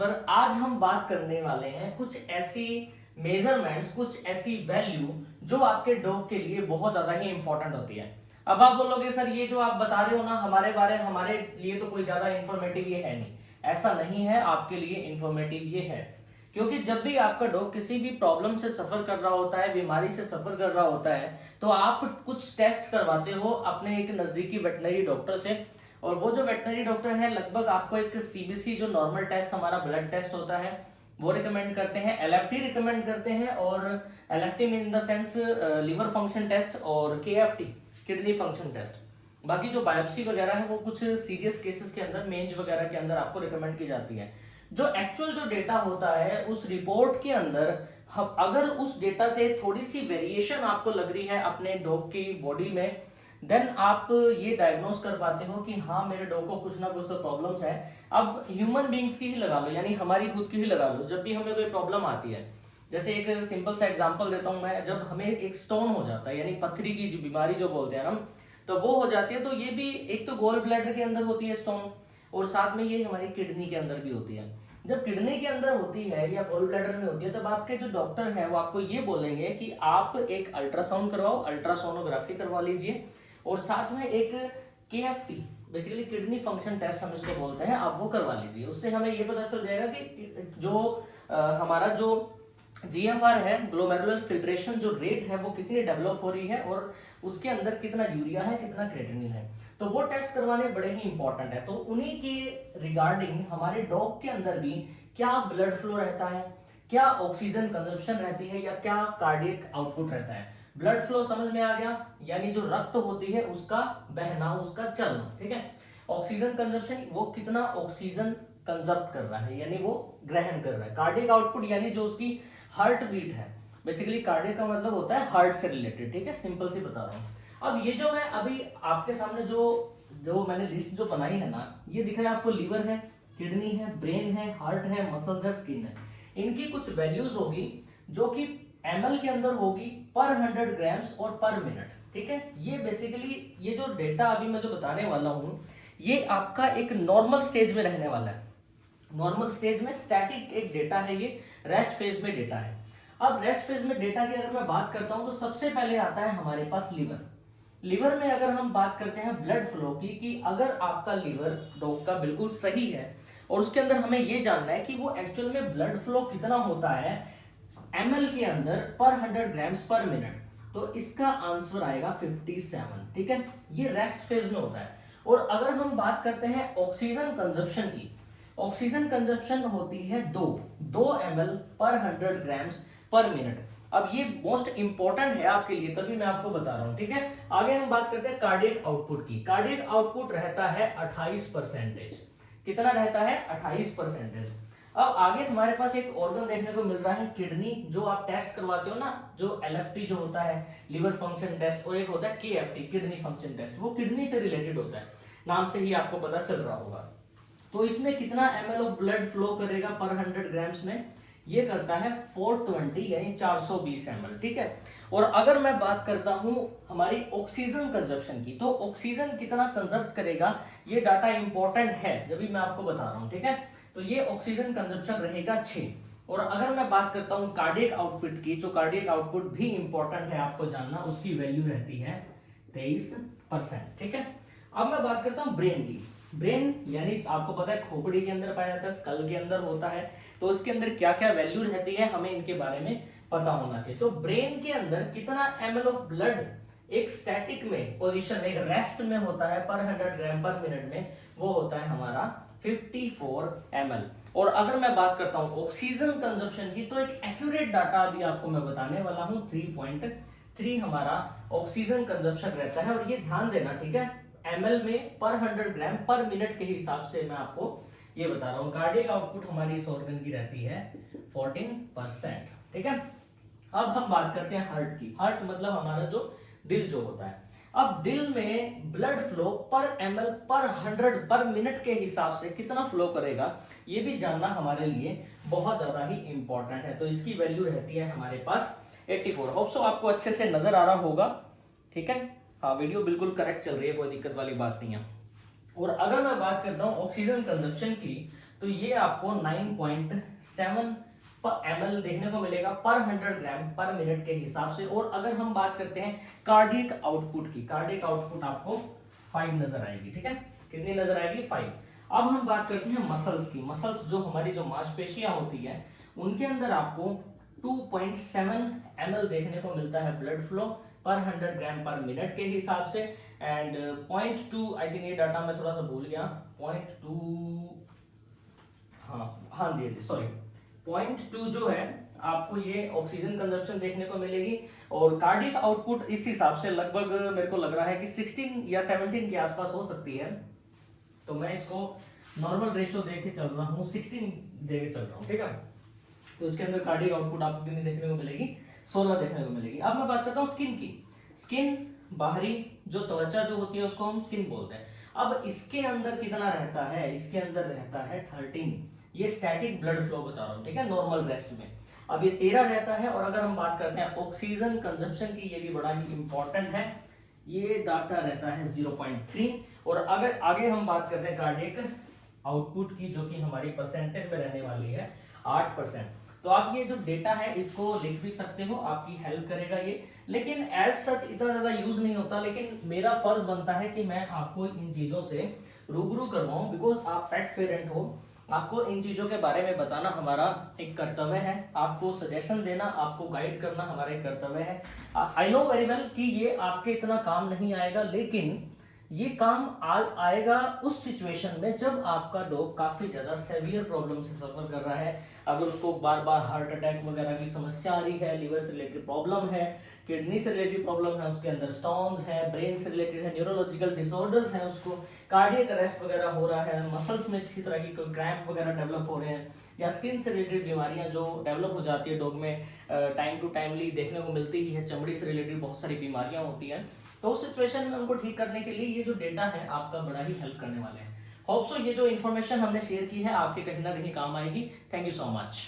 पर आज हम बात करने वाले हैं कुछ ऐसी मेजरमेंट्स, कुछ ऐसी वैल्यू जो आपके डॉग के लिए बहुत ज्यादा ही इंपॉर्टेंट होती है। अब आप बोलोगे सर ये जो आप बता रहे हो ना हमारे लिए तो कोई ज्यादा इंफॉर्मेटिव ये है नहीं। ऐसा नहीं है, आपके लिए इंफॉर्मेटिव ये है क्योंकि जब भी आपका डॉग किसी भी प्रॉब्लम से सफर कर रहा होता है, बीमारी से सफर कर रहा होता है, तो आप कुछ टेस्ट करवाते हो अपने एक नजदीकी वेटनरी डॉक्टर से। और वो जो वेटनरी डॉक्टर है लगभग आपको एक सीबीसी जो नॉर्मल टेस्ट हमारा ब्लड टेस्ट होता है वो रिकमेंड करते हैं, एलएफटी रिकमेंड करते हैं। और LFT mean in the sense liver function test, और केएफटी किडनी फंक्शन टेस्ट। बाकी जो बायोप्सी वगैरह है वो कुछ सीरियस केसेस के अंदर, मेंज वगैरह के अंदर आपको रिकमेंड की जाती है। जो एक्चुअल जो डेटा होता है उस रिपोर्ट के अंदर हम अगर उस डेटा से थोड़ी सी वेरिएशन आपको लग रही है अपने डॉग की बॉडी में, देन आप ये डायग्नोज कर पाते हो कि हाँ मेरे डॉग को कुछ ना कुछ तो प्रॉब्लम्स है। अब ह्यूमन बींग्स की ही लगा लो, यानी हमारी खुद की ही लगा लो। जब भी हमें कोई प्रॉब्लम आती है, जैसे एक सिंपल सा एग्जांपल देता हूं मैं, जब हमें एक स्टोन हो जाता है यानी पथरी की जो बीमारी जो बोलते हैं हम, तो वो हो जाती है। तो ये भी एक तो गोल ब्लैडर के अंदर होती है स्टोन, और साथ में ये हमारी किडनी के अंदर भी होती है। जब किडनी के अंदर होती है या गोल ब्लैडर में होती है, तब आपके जो डॉक्टर है वो आपको ये बोलेंगे कि आप एक अल्ट्रासाउंड करवाओ, अल्ट्रासोनोग्राफी करवा लीजिए, और साथ में एक KFT basically kidney function test हम इसको बोलते हैं, आप वो करवा लीजिए। उससे हमें ये पता चल जाएगा कि जो हमारा जो जीएफआर है, ग्लोमेरुलर फिल्ट्रेशन जो रेट है वो कितनी डेवलप हो रही है, और उसके अंदर कितना यूरिया है, कितना क्रेटिनिन है। तो वो टेस्ट करवाने बड़े ही इंपॉर्टेंट है। तो उन्हीं के रिगार्डिंग हमारे डॉग के अंदर भी क्या ब्लड फ्लो रहता है, क्या ऑक्सीजन कंजप्शन रहती है, या क्या कार्डियक आउटपुट रहता है। ब्लड फ्लो समझ में आ गया, यानी जो रक्त होती है उसका बहना, उसका चलना, ठीक है। ऑक्सीजन कंजप्शन, वो कितना ऑक्सीजन कंजप्ट कर रहा है, यानी वो ग्रहण कर रहा है। कार्डियक आउटपुट यानी जो उसकी हार्ट बीट है, बेसिकली कार्डियक का मतलब होता है हार्ट से रिलेटेड, ठीक है, सिंपल सी बता रहा हूँ। अब ये जो मैं अभी आपके सामने जो जो मैंने लिस्ट जो बनाई है ना, ये दिख रहा है आपको, लीवर है, किडनी है, ब्रेन है, हार्ट है, मसल्स है, स्किन है। इनकी कुछ वैल्यूज होगी जो कि एमएल के अंदर होगी पर 100 ग्राम्स और पर मिनट, ठीक है। ये बेसिकली ये जो डेटा अभी मैं जो बताने वाला हूं, ये आपका एक नॉर्मल स्टेज में रहने वाला है। नॉर्मल स्टेज में स्टैटिक एक डेटा है, ये रेस्ट फेज में डेटा है। अब रेस्ट फेज में डेटा की अगर मैं बात करता हूं तो सबसे पहले आता है हमारे पास लीवर। लीवर में अगर हम बात करते हैं ब्लड फ्लो की, कि अगर आपका लीवर डॉग का बिल्कुल सही है, और उसके अंदर हमें ये जानना है कि वो एक्चुअल में ब्लड फ्लो कितना होता है एमएल के अंदर पर 100 ग्राम्स पर मिनट, तो इसका आंसर आएगा 57, ठीक है। ये रेस्ट फेज में होता है। और अगर हम बात करते हैं ऑक्सीजन कंजप्शन की, ऑक्सीजन कंजप्शन होती है 2 ml पर 100 ग्राम्स पर मिनट। अब ये मोस्ट इंपॉर्टेंट है आपके लिए, तभी मैं आपको बता रहा हूं, ठीक है। आगे हम बात करते हैं कार्डियक आउटपुट की। कार्डियक आउटपुट रहता है 28%। कितना रहता है? 28%। अब आगे हमारे पास एक ऑर्गन देखने को मिल रहा है किडनी, जो आप टेस्ट करवाते हो ना, जो एलएफटी जो होता है लिवर फंक्शन टेस्ट, और एक होता है केएफटी किडनी फंक्शन टेस्ट, वो किडनी से रिलेटेड होता है, नाम से ही आपको पता चल रहा होगा। तो इसमें कितना एमएल ऑफ ब्लड फ्लो करेगा पर 100 ग्राम्स में? ये करता है 420 यानी 420 ml, ठीक है। और अगर मैं बात करता हूं हमारी ऑक्सीजन कंजप्शन की, तो ऑक्सीजन कितना कंजप्ट करेगा, ये डाटा इंपॉर्टेंट है, जब भी मैं आपको बता रहा हूं, ठीक है। तो ये ऑक्सीजन कंजप्शन रहेगा 6। और अगर मैं बात करता हूं कार्डियक आउटपुट की, तो कार्डियक आउटपुट भी इंपॉर्टेंट है आपको जानना, उसकी वैल्यू रहती है 23%, ठीक है। अब मैं बात करता हूं ब्रेन की। ब्रेन यानी आपको पता है खोपड़ी के अंदर पाया जाता है, स्कल के अंदर होता है, तो उसके अंदर क्या क्या वैल्यू रहती है हमें इनके बारे में पता होना चाहिए। तो ब्रेन के अंदर कितना एमएल ऑफ ब्लड एक स्टैटिक में पोजीशन में, एक रेस्ट में होता है पर 100 ग्राम पर मिनट में, वो होता है हमारा 54 ml। और अगर मैं बात करता हूं ऑक्सीजन कंजप्शन की, तो एक एक्यूरेट डाटा अभी आपको मैं बताने वाला हूं, 3.3 हमारा ऑक्सीजन कंजप्शन रहता है। और ये ध्यान देना, ठीक है, एमएल में पर 100 ग्राम पर मिनट के हिसाब से मैं आपको ये बता रहा हूं। कार्डियक आउटपुट हमारी इस ऑर्गन की रहती है 14%, ठीक है। अब हम बात करते हैं हार्ट की। हार्ट मतलब हमारा जो दिल जो होता है। अब दिल में ब्लड फ्लो पर एमएल पर 100 पर मिनट के हिसाब से कितना फ्लो करेगा, ये भी जानना हमारे लिए बहुत ज्यादा ही इंपॉर्टेंट है। तो इसकी वैल्यू रहती है हमारे पास 84। होप सो आपको अच्छे से नजर आ रहा होगा, ठीक है। हाँ, वीडियो बिल्कुल करेक्ट चल रही है, कोई दिक्कत वाली बात नहीं है। और अगर मैं बात करता हूँ ऑक्सीजन कंजप्शन की, तो ये आपको 9.7 पर ml देखने को मिलेगा पर 100 ग्राम पर मिनट के हिसाब से। और अगर हम बात करते हैं कार्डियक आउटपुट की, कार्डियक आउटपुट आपको 5 नजर आएगी, ठीक है, कितनी नजर आएगी 5। अब हम बात करते हैं मसल्स की। मसल्स जो हमारी जो मांसपेशियां होती है उनके अंदर आपको 2.7 ml देखने को मिलता है ब्लड फ्लो पर 100 ग्राम पर मिनट के हिसाब से। एंड 0.2 आई थिंक ये डाटा मैं थोड़ा सा भूल गया, 0.2, हाँ जी सॉरी 0.2 जो है आपको ये ऑक्सीजन कंजप्शन देखने को मिलेगी। और कार्डियक आउटपुट इस हिसाब से लगभग मेरे को लग रहा है कि 16 या 17 के आसपास हो सकती है। तो मैं इसको नॉर्मल रेशियो दे के चल रहा हूँ, 16 दे के चल रहा हूँ, ठीक है। तो इसके अंदर कार्डियक आउटपुट आपको कितनी देखने को मिलेगी, 16 देखने को मिलेगी। अब मैं बात करता हूँ स्किन की। स्किन बाहरी जो त्वचा जो होती है उसको हम स्किन बोलते हैं। अब इसके अंदर कितना रहता है, इसके अंदर रहता है 13। ये स्टैटिक ब्लड फ्लो बता रहा हूँ, ठीक है, नॉर्मल रेस्ट में। अब ये 13 रहता है। और अगर हम बात करते हैं ऑक्सीजन कंजप्शन की, ये भी बड़ा ही इंपॉर्टेंट है, ये डाटा रहता है 0.3। और अगर आगे हम बात करते हैं कार्डियक आउटपुट की, जो कि हमारी परसेंटेज में रहने वाली है 8%। तो आप ये जो डेटा है इसको लिख भी सकते हो, आपकी हेल्प करेगा ये। लेकिन एज सच इतना ज्यादा यूज नहीं होता, लेकिन मेरा फर्ज बनता है कि मैं आपको इन चीजों से रूबरू करवाऊं, बिकॉज आप पेट पेरेंट हो, आपको इन चीजों के बारे में बताना हमारा एक कर्तव्य है, आपको सजेशन देना, आपको गाइड करना हमारा एक कर्तव्य है। आई नो वेरी वेल कि ये आपके इतना काम नहीं आएगा, लेकिन ये काम आएगा उस सिचुएशन में जब आपका डॉग काफी ज्यादा सेवियर प्रॉब्लम से सफर कर रहा है। अगर उसको बार बार हार्ट अटैक वगैरह की समस्या आ रही है, लिवर से रिलेटेड प्रॉब्लम है, किडनी से रिलेटेड प्रॉब्लम है, उसके अंदर स्टोन्स है, ब्रेन से रिलेटेड है, न्यूरोलॉजिकल डिसऑर्डर्स है, उसको कार्डियक अरेस्ट वगैरह हो रहा है, मसल्स में किसी तरह की कोई क्रैम्प वगैरह डेवलप हो रहे हैं, या स्किन से रिलेटेड बीमारियां जो डेवलप हो जाती है डॉग में, टाइम टू टाइमली देखने को मिलती ही है, चमड़ी से रिलेटेड बहुत सारी बीमारियां होती हैं। तो उस सिचुएशन में उनको ठीक करने के लिए ये जो डेटा है आपका बड़ा ही हेल्प करने वाले हैं। होप सो ये जो इन्फॉर्मेशन हमने शेयर की है आपके कहीं ना कहीं काम आएगी। Thank you so much.